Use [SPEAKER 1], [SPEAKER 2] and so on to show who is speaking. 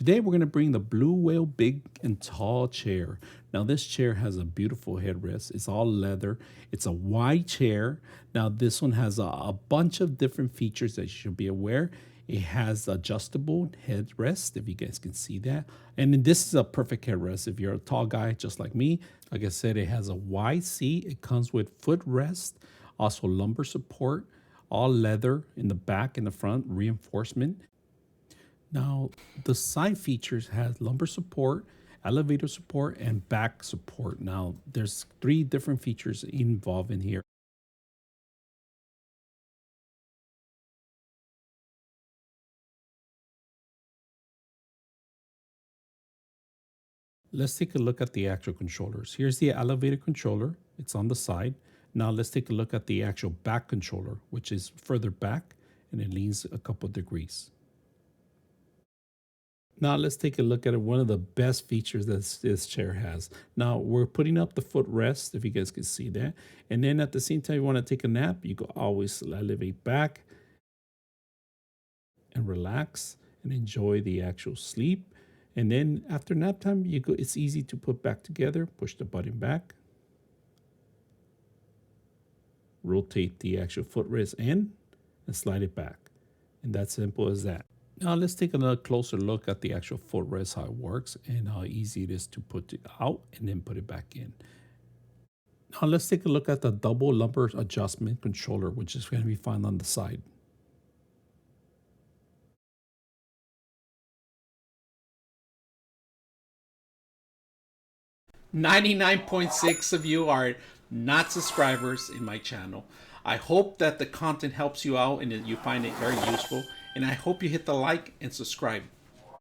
[SPEAKER 1] Today we're going to bring the Blue Whale Big and Tall chair. Now this chair has a beautiful headrest. It's all leather. It's a wide chair. Now this one has a bunch of different features that you should be aware. It has adjustable headrest, if you guys can see that. And then this is a perfect headrest if you're a tall guy just like me. Like I said, it has a wide seat. It comes with footrest, also lumbar support, all leather in the back and the front, reinforcement. Now, the side features has lumbar support, elevator support, and back support. Now, there's three different features involved in here. Let's take a look at the actual controllers. Here's the elevator controller. It's on the side. Now let's take a look at the actual back controller, which is further back and it leans a couple degrees. Now let's take a look at one of the best features that this chair has. Now we're putting up the footrest, if you guys can see that. And then at the same time you want to take a nap, you can always elevate back and relax and enjoy the actual sleep. And then after nap time, it's easy to put back together, push the button back, rotate the actual footrest in and slide it back. And that's simple as that. Now let's take a closer look at the actual footrest, how it works and how easy it is to put it out and then put it back in. Now let's take a look at the double lumbar adjustment controller, which is going to be found on the side. 99.6 of you are not subscribers in my channel. I hope that the content helps you out and that you find it very useful. And I hope you hit the like and subscribe.